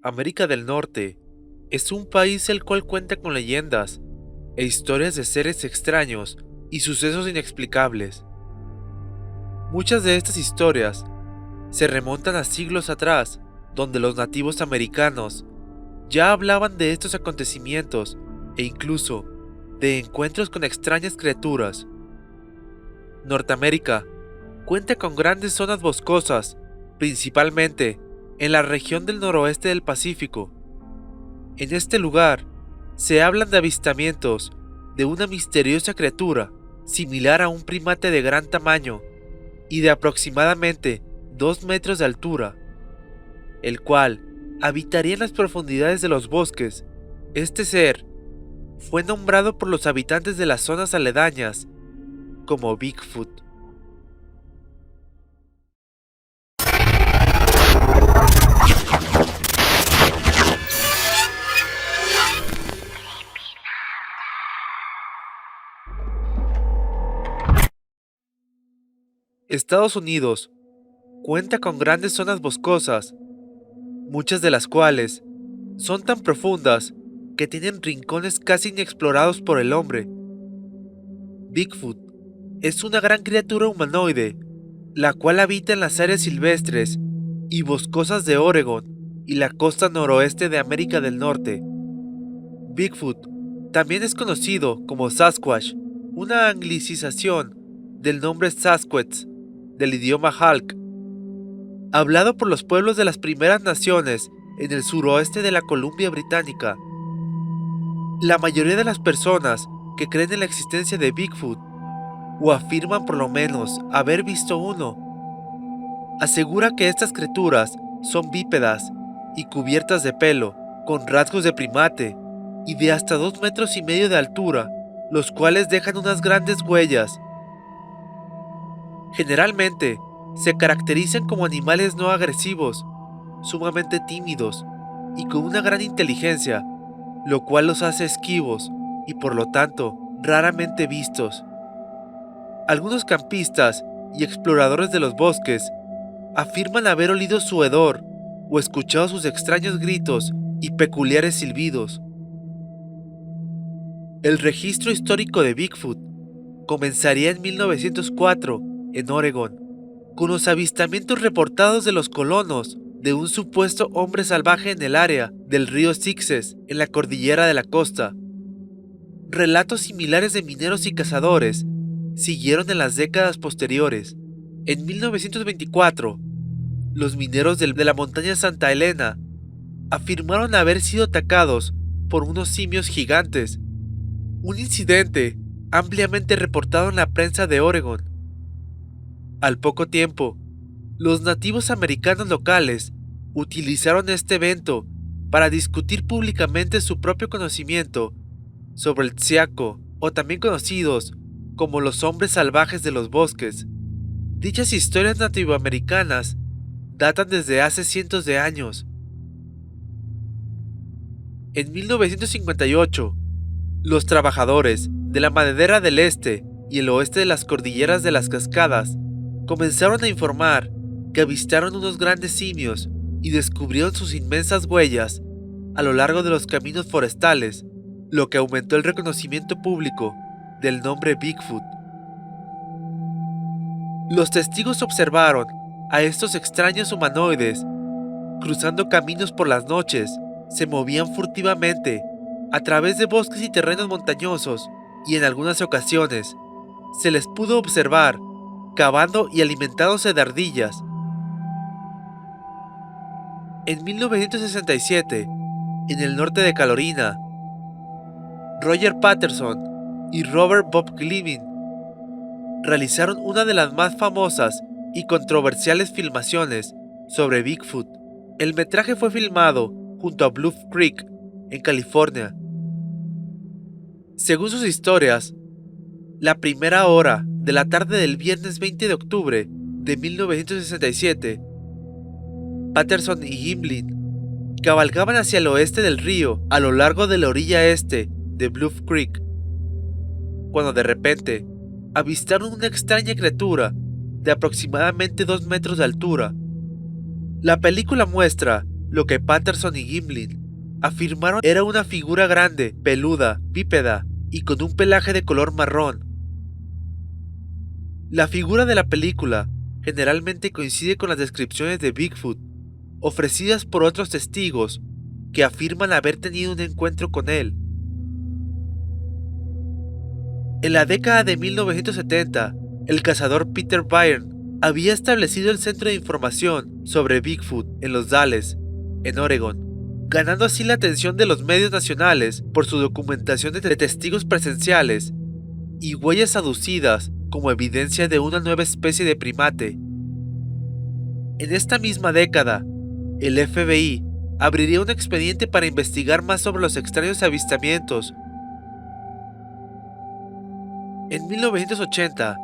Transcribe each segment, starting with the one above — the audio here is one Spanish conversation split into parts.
América del Norte es un país el cual cuenta con leyendas e historias de seres extraños y sucesos inexplicables. Muchas de estas historias se remontan a siglos atrás, donde los nativos americanos ya hablaban de estos acontecimientos e incluso de encuentros con extrañas criaturas. Norteamérica cuenta con grandes zonas boscosas, principalmente en la región del noroeste del Pacífico. En este lugar se hablan de avistamientos de una misteriosa criatura similar a un primate de gran tamaño y de aproximadamente 2 metros de altura, el cual habitaría en las profundidades de los bosques. Este ser fue nombrado por los habitantes de las zonas aledañas como Bigfoot. Estados Unidos cuenta con grandes zonas boscosas, muchas de las cuales son tan profundas que tienen rincones casi inexplorados por el hombre. Bigfoot es una gran criatura humanoide, la cual habita en las áreas silvestres y boscosas de Oregon y la costa noroeste de América del Norte. Bigfoot también es conocido como Sasquatch, una anglicización del nombre Sasquatch del idioma Halk, hablado por los pueblos de las primeras naciones en el suroeste de la Columbia Británica. La mayoría de las personas que creen en la existencia de Bigfoot, o afirman por lo menos haber visto uno, asegura que estas criaturas son bípedas y cubiertas de pelo, con rasgos de primate y de hasta 2,5 metros de altura, los cuales dejan unas grandes huellas. Generalmente, se caracterizan como animales no agresivos, sumamente tímidos y con una gran inteligencia, lo cual los hace esquivos y por lo tanto raramente vistos. Algunos campistas y exploradores de los bosques afirman haber olido su hedor o escuchado sus extraños gritos y peculiares silbidos. El registro histórico de Bigfoot comenzaría en 1904 en Oregón, con los avistamientos reportados de los colonos de un supuesto hombre salvaje en el área del río Sixes, en la cordillera de la costa. Relatos similares de mineros y cazadores siguieron en las décadas posteriores. En 1924, los mineros de la montaña Santa Elena afirmaron haber sido atacados por unos simios gigantes, un incidente ampliamente reportado en la prensa de Oregón. Al poco tiempo, los nativos americanos locales utilizaron este evento para discutir públicamente su propio conocimiento sobre el tsiaco, o también conocidos como los hombres salvajes de los bosques. Dichas historias nativoamericanas datan desde hace cientos de años. En 1958, los trabajadores de la madera del este y el oeste de las cordilleras de las Cascadas comenzaron a informar que avistaron unos grandes simios y descubrieron sus inmensas huellas a lo largo de los caminos forestales, lo que aumentó el reconocimiento público del nombre Bigfoot. Los testigos observaron a estos extraños humanoides cruzando caminos por las noches, se movían furtivamente a través de bosques y terrenos montañosos, y en algunas ocasiones se les pudo observar cavando y alimentándose de ardillas. En 1967, en el norte de Carolina, Roger Patterson y Robert Bob Gleason realizaron una de las más famosas y controversiales filmaciones sobre Bigfoot. El metraje fue filmado junto a Bluff Creek, en California. Según sus historias, la primera hora de la tarde del viernes 20 de octubre de 1967, Patterson y Gimlin cabalgaban hacia el oeste del río a lo largo de la orilla este de Bluff Creek, cuando de repente avistaron una extraña criatura de aproximadamente 2 metros de altura. La película muestra lo que Patterson y Gimlin afirmaron era una figura grande, peluda, bípeda y con un pelaje de color marrón. La figura de la película generalmente coincide con las descripciones de Bigfoot ofrecidas por otros testigos que afirman haber tenido un encuentro con él. En la década de 1970, el cazador Peter Byrne había establecido el centro de información sobre Bigfoot en Los Dalles, en Oregón, ganando así la atención de los medios nacionales por su documentación de testigos presenciales y huellas aducidas como evidencia de una nueva especie de primate. En esta misma década, el FBI abriría un expediente para investigar más sobre los extraños avistamientos. En 1980,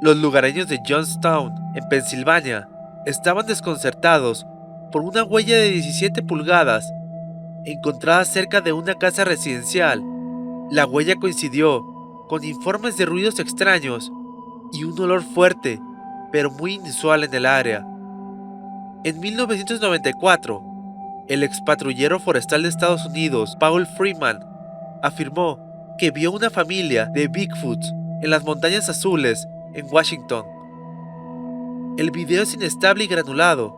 los lugareños de Johnstown, en Pensilvania, estaban desconcertados por una huella de 17 pulgadas encontrada cerca de una casa residencial. La huella coincidió con informes de ruidos extraños y un olor fuerte, pero muy inusual en el área. En 1994, el expatrullero forestal de Estados Unidos, Paul Freeman, afirmó que vio una familia de Bigfoot en las Montañas Azules, en Washington. El video es inestable y granulado.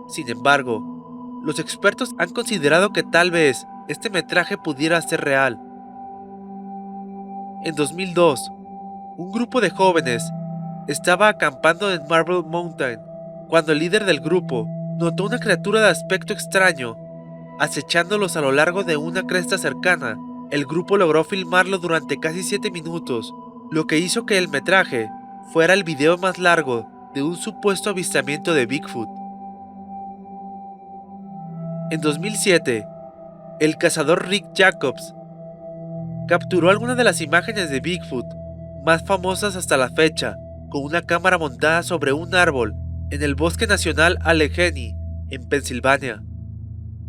Sin embargo, los expertos han considerado que tal vez este metraje pudiera ser real. En 2002, un grupo de jóvenes estaba acampando en Marble Mountain cuando el líder del grupo notó una criatura de aspecto extraño acechándolos a lo largo de una cresta cercana. El grupo logró filmarlo durante casi 7 minutos, lo que hizo que el metraje fuera el video más largo de un supuesto avistamiento de Bigfoot. En 2007, el cazador Rick Jacobs capturó algunas de las imágenes de Bigfoot más famosas hasta la fecha con una cámara montada sobre un árbol en el Bosque Nacional Allegheny, en Pensilvania.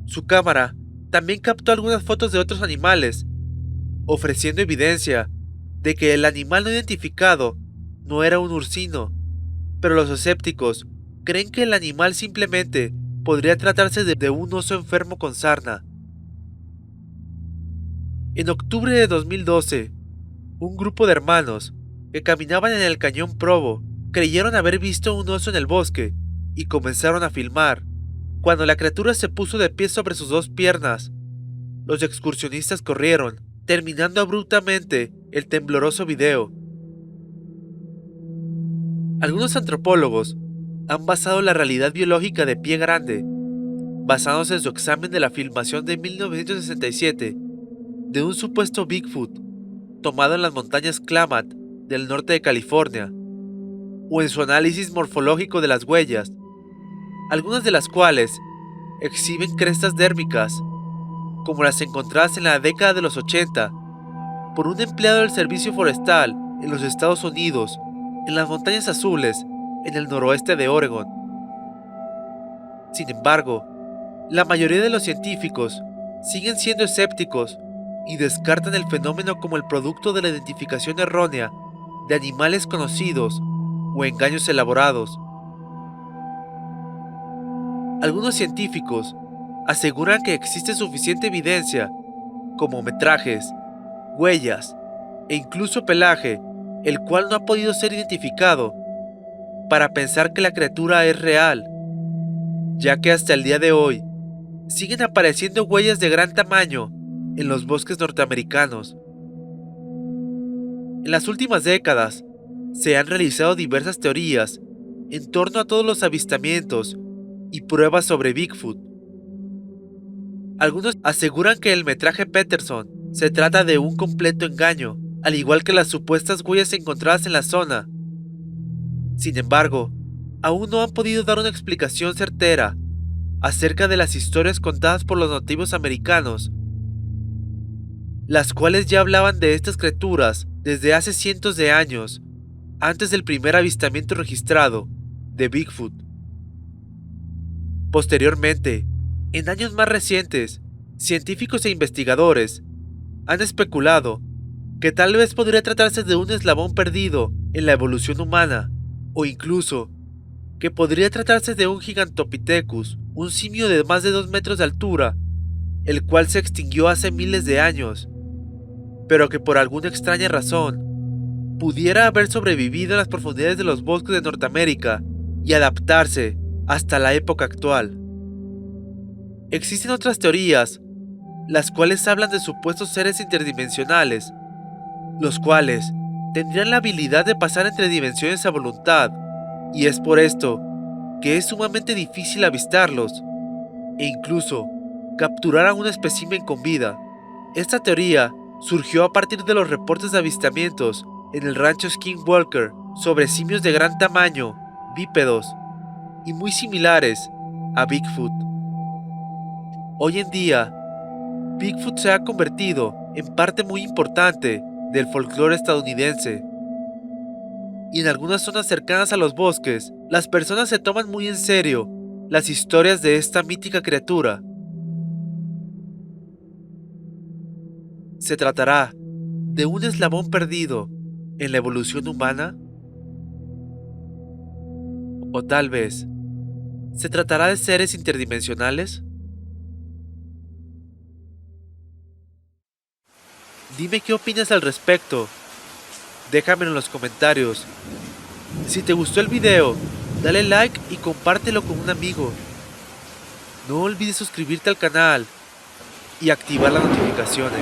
Su cámara también captó algunas fotos de otros animales, ofreciendo evidencia de que el animal no identificado no era un ursino, pero los escépticos creen que el animal simplemente podría tratarse de un oso enfermo con sarna. En octubre de 2012, un grupo de hermanos que caminaban en el cañón Provo creyeron haber visto un oso en el bosque y comenzaron a filmar. Cuando la criatura se puso de pie sobre sus 2 piernas, los excursionistas corrieron, terminando abruptamente el tembloroso video. Algunos antropólogos han basado la realidad biológica de Pie Grande, basándose en su examen de la filmación de 1967 de un supuesto Bigfoot tomado en las montañas Klamath del norte de California, o en su análisis morfológico de las huellas, algunas de las cuales exhiben crestas dérmicas, como las encontradas en la década de los 80 por un empleado del servicio forestal en los Estados Unidos, en las Montañas Azules, en el noroeste de Oregón. Sin embargo, la mayoría de los científicos siguen siendo escépticos y descartan el fenómeno como el producto de la identificación errónea de animales conocidos o engaños elaborados. Algunos científicos aseguran que existe suficiente evidencia, como metrajes, huellas e incluso pelaje, el cual no ha podido ser identificado, para pensar que la criatura es real, ya que hasta el día de hoy siguen apareciendo huellas de gran tamaño en los bosques norteamericanos. En las últimas décadas, se han realizado diversas teorías en torno a todos los avistamientos y pruebas sobre Bigfoot. Algunos aseguran que el metraje Peterson se trata de un completo engaño, al igual que las supuestas huellas encontradas en la zona. Sin embargo, aún no han podido dar una explicación certera acerca de las historias contadas por los nativos americanos, las cuales ya hablaban de estas criaturas desde hace cientos de años, antes del primer avistamiento registrado de Bigfoot. Posteriormente, en años más recientes, científicos e investigadores han especulado que tal vez podría tratarse de un eslabón perdido en la evolución humana, o incluso que podría tratarse de un Gigantopithecus, un simio de más de 2 metros de altura, el cual se extinguió hace miles de años, pero que por alguna extraña razón pudiera haber sobrevivido en las profundidades de los bosques de Norteamérica y adaptarse hasta la época actual. Existen otras teorías, las cuales hablan de supuestos seres interdimensionales, los cuales tendrían la habilidad de pasar entre dimensiones a voluntad, y es por esto que es sumamente difícil avistarlos e incluso capturar a un espécimen con vida. Esta teoría surgió a partir de los reportes de avistamientos en el rancho Skinwalker sobre simios de gran tamaño, bípedos y muy similares a Bigfoot. Hoy en día, Bigfoot se ha convertido en parte muy importante del folclore estadounidense. Y en algunas zonas cercanas a los bosques, las personas se toman muy en serio las historias de esta mítica criatura. ¿Se tratará de un eslabón perdido en la evolución humana? ¿O tal vez se tratará de seres interdimensionales? Dime qué opinas al respecto. Déjamelo en los comentarios. Si te gustó el video, dale like y compártelo con un amigo. No olvides suscribirte al canal y activar las notificaciones.